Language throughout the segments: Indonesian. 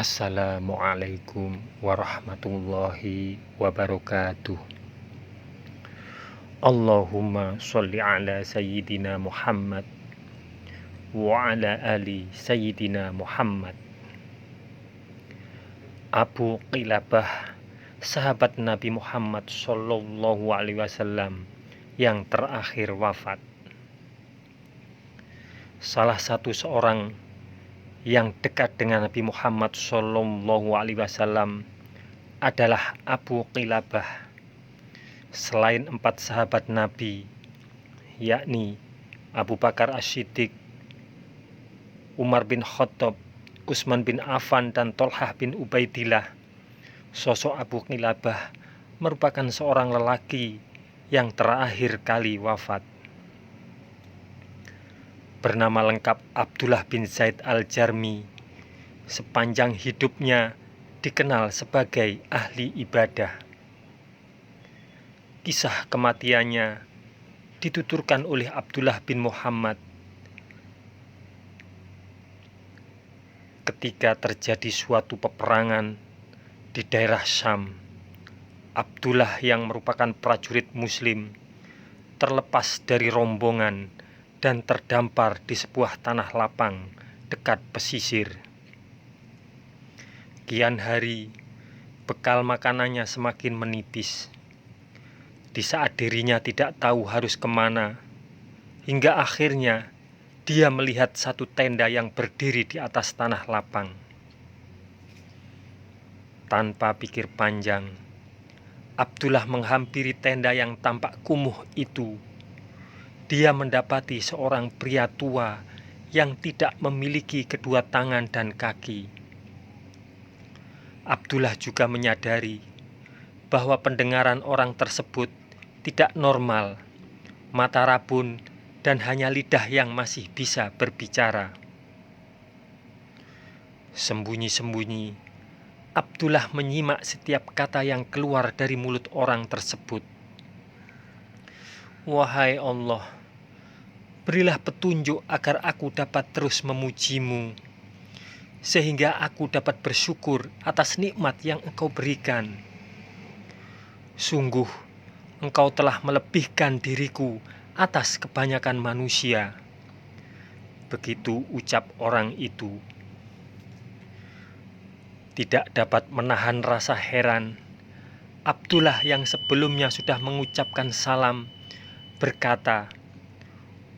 Assalamualaikum warahmatullahi wabarakatuh. Allahumma sholli ala sayyidina Muhammad wa ala ali sayyidina Muhammad. Abu Qilabah, sahabat Nabi Muhammad sallallahu alaihi wasallam yang terakhir wafat. Salah satu seorang yang dekat dengan Nabi Muhammad sallallahu alaihi wasallam adalah Abu Qilabah. Selain 4 sahabat Nabi, yakni Abu Bakar As-Siddiq, Umar bin Khattab, Utsman bin Affan, dan Thalhah bin Ubaidillah, sosok Abu Qilabah merupakan seorang lelaki yang terakhir kali wafat. Bernama lengkap Abdullah bin Zaid al-Jarmi, sepanjang hidupnya dikenal sebagai ahli ibadah. Kisah kematiannya dituturkan oleh Abdullah bin Muhammad ketika terjadi suatu peperangan di daerah Syam. Abdullah yang merupakan prajurit muslim terlepas dari rombongan dan terdampar di sebuah tanah lapang dekat pesisir. Kian hari, bekal makanannya semakin menipis. Di saat dirinya tidak tahu harus kemana, hingga akhirnya dia melihat satu tenda yang berdiri di atas tanah lapang. Tanpa pikir panjang, Abdullah menghampiri tenda yang tampak kumuh itu. Dia mendapati seorang pria tua yang tidak memiliki kedua tangan dan kaki. Abdullah juga menyadari bahwa pendengaran orang tersebut tidak normal, mata rabun, dan hanya lidah yang masih bisa berbicara. Sembunyi-sembunyi, Abdullah menyimak setiap kata yang keluar dari mulut orang tersebut. Wahai Allah, berilah petunjuk agar aku dapat terus memujimu, sehingga aku dapat bersyukur atas nikmat yang Engkau berikan. Sungguh, Engkau telah melebihkan diriku atas kebanyakan manusia. Begitu ucap orang itu. Tidak dapat menahan rasa heran, Abdullah yang sebelumnya sudah mengucapkan salam berkata,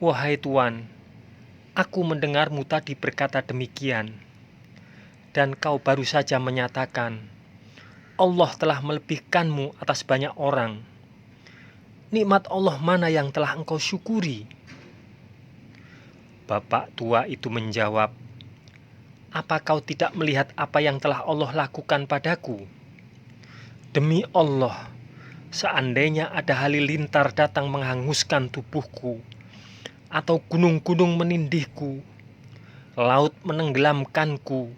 "Wahai Tuan, aku mendengarmu tadi berkata demikian, dan kau baru saja menyatakan, Allah telah melebihkanmu atas banyak orang. Nikmat Allah mana yang telah engkau syukuri?" Bapak tua itu menjawab, "Apa kau tidak melihat apa yang telah Allah lakukan padaku? Demi Allah, seandainya ada halilintar datang menghanguskan tubuhku, atau gunung-gunung menindihku, laut menenggelamkanku,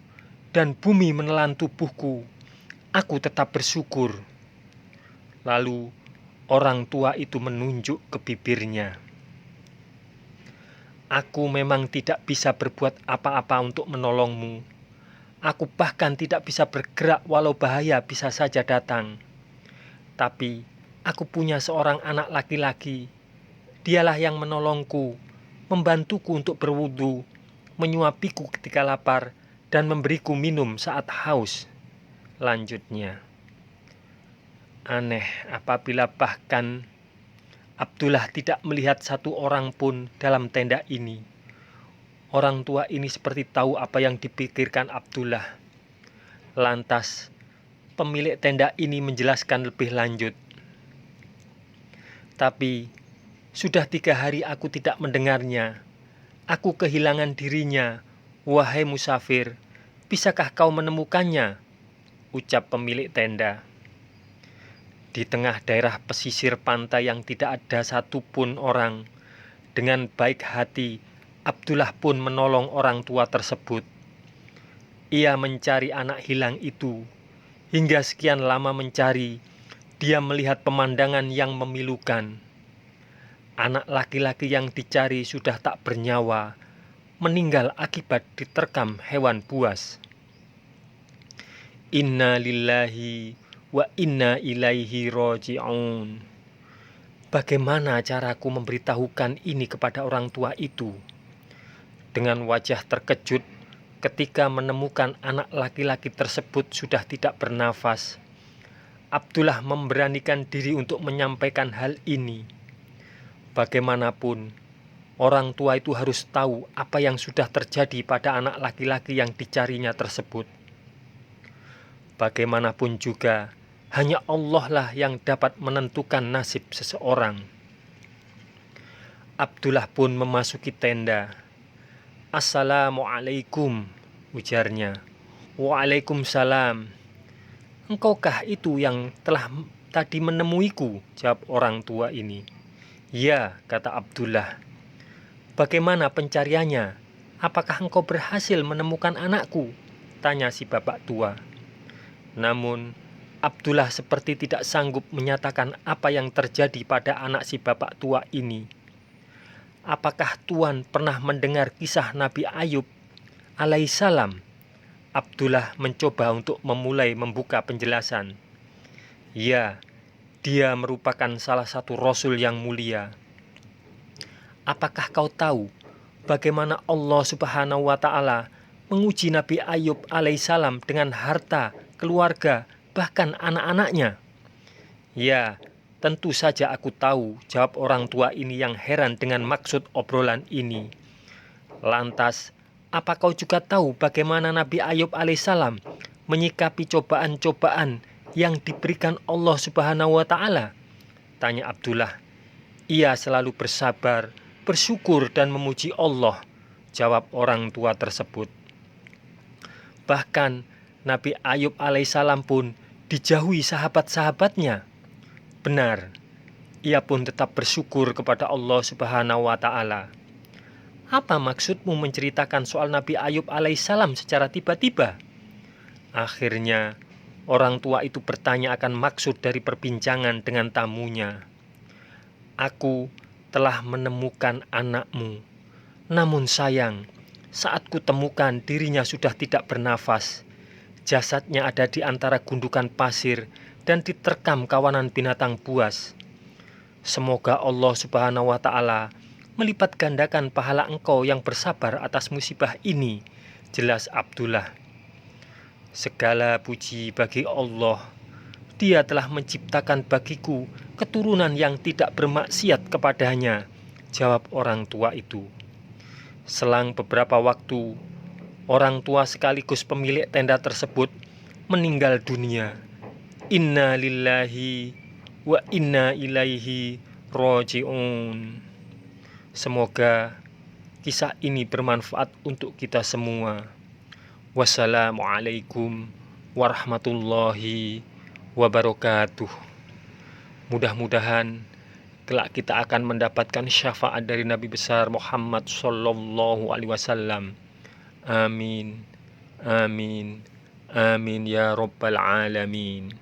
dan bumi menelan tubuhku, aku tetap bersyukur." Lalu orang tua itu menunjuk ke bibirnya. "Aku memang tidak bisa berbuat apa-apa untuk menolongmu. Aku bahkan tidak bisa bergerak walau bahaya bisa saja datang. Tapi aku punya seorang anak laki-laki. Dialah yang menolongku, membantuku untuk berwudu, menyuapiku ketika lapar, dan memberiku minum saat haus." Lanjutnya, aneh apabila bahkan Abdullah tidak melihat satu orang pun dalam tenda ini. Orang tua ini seperti tahu apa yang dipikirkan Abdullah. Lantas, pemilik tenda ini menjelaskan lebih lanjut. "Tapi, sudah 3 hari aku tidak mendengarnya. Aku kehilangan dirinya. Wahai musafir, bisakah kau menemukannya?" ucap pemilik tenda. Di tengah daerah pesisir pantai yang tidak ada satupun orang, dengan baik hati Abdullah pun menolong orang tua tersebut. Ia mencari anak hilang itu. Hingga sekian lama mencari, dia melihat pemandangan yang memilukan. Anak laki-laki yang dicari sudah tak bernyawa, meninggal akibat diterkam hewan buas. Inna lillahi wa inna ilaihi roji'un. Bagaimana caraku memberitahukan ini kepada orang tua itu? Dengan wajah terkejut ketika menemukan anak laki-laki tersebut sudah tidak bernafas, Abdullah memberanikan diri untuk menyampaikan hal ini. Bagaimanapun, orang tua itu harus tahu apa yang sudah terjadi pada anak laki-laki yang dicarinya tersebut. Bagaimanapun juga, hanya Allah lah yang dapat menentukan nasib seseorang. Abdullah pun memasuki tenda. Assalamualaikum, ujarnya. Waalaikumsalam. Engkaukah itu yang telah tadi menemuiku? Jawab orang tua ini. Ya, kata Abdullah. Bagaimana pencariannya? Apakah engkau berhasil menemukan anakku? Tanya si bapak tua. Namun, Abdullah seperti tidak sanggup menyatakan apa yang terjadi pada anak si bapak tua ini. Apakah Tuan pernah mendengar kisah Nabi Ayub alaihissalam? Abdullah mencoba untuk memulai membuka penjelasan. Ya, dia merupakan salah satu Rasul yang mulia. Apakah kau tahu bagaimana Allah Subhanahu wa Ta'ala menguji Nabi Ayub alaihissalam dengan harta, keluarga, bahkan anak-anaknya? Ya, tentu saja aku tahu, jawab orang tua ini yang heran dengan maksud obrolan ini. Lantas, apa kau juga tahu bagaimana Nabi Ayub alaihissalam menyikapi cobaan-cobaan yang diberikan Allah Subhanahu wa Ta'ala? Tanya Abdullah. Ia selalu bersabar, bersyukur dan memuji Allah, jawab orang tua tersebut. Bahkan Nabi Ayub alaihissalam pun dijauhi sahabat-sahabatnya. Benar, ia pun tetap bersyukur kepada Allah Subhanahu wa Ta'ala. Apa maksudmu menceritakan soal Nabi Ayub alaihissalam secara tiba-tiba? Akhirnya, orang tua itu bertanya akan maksud dari perbincangan dengan tamunya. Aku telah menemukan anakmu. Namun sayang, saat kutemukan dirinya sudah tidak bernafas. Jasadnya ada di antara gundukan pasir dan diterkam kawanan binatang buas. Semoga Allah Subhanahu wa Ta'ala melipat gandakan pahala engkau yang bersabar atas musibah ini, jelas Abdullah. Segala puji bagi Allah. Dia telah menciptakan bagiku keturunan yang tidak bermaksiat kepadanya, jawab orang tua itu. Selang beberapa waktu, orang tua sekaligus pemilik tenda tersebut meninggal dunia. Inna lillahi wa inna ilaihi roji'un. Semoga kisah ini bermanfaat untuk kita semua. Wassalamualaikum warahmatullahi wabarakatuh. Mudah-mudahan kelak kita akan mendapatkan syafaat dari Nabi besar Muhammad sallallahu alaihi wasallam. Amin. Amin. Amin ya rabbal alamin.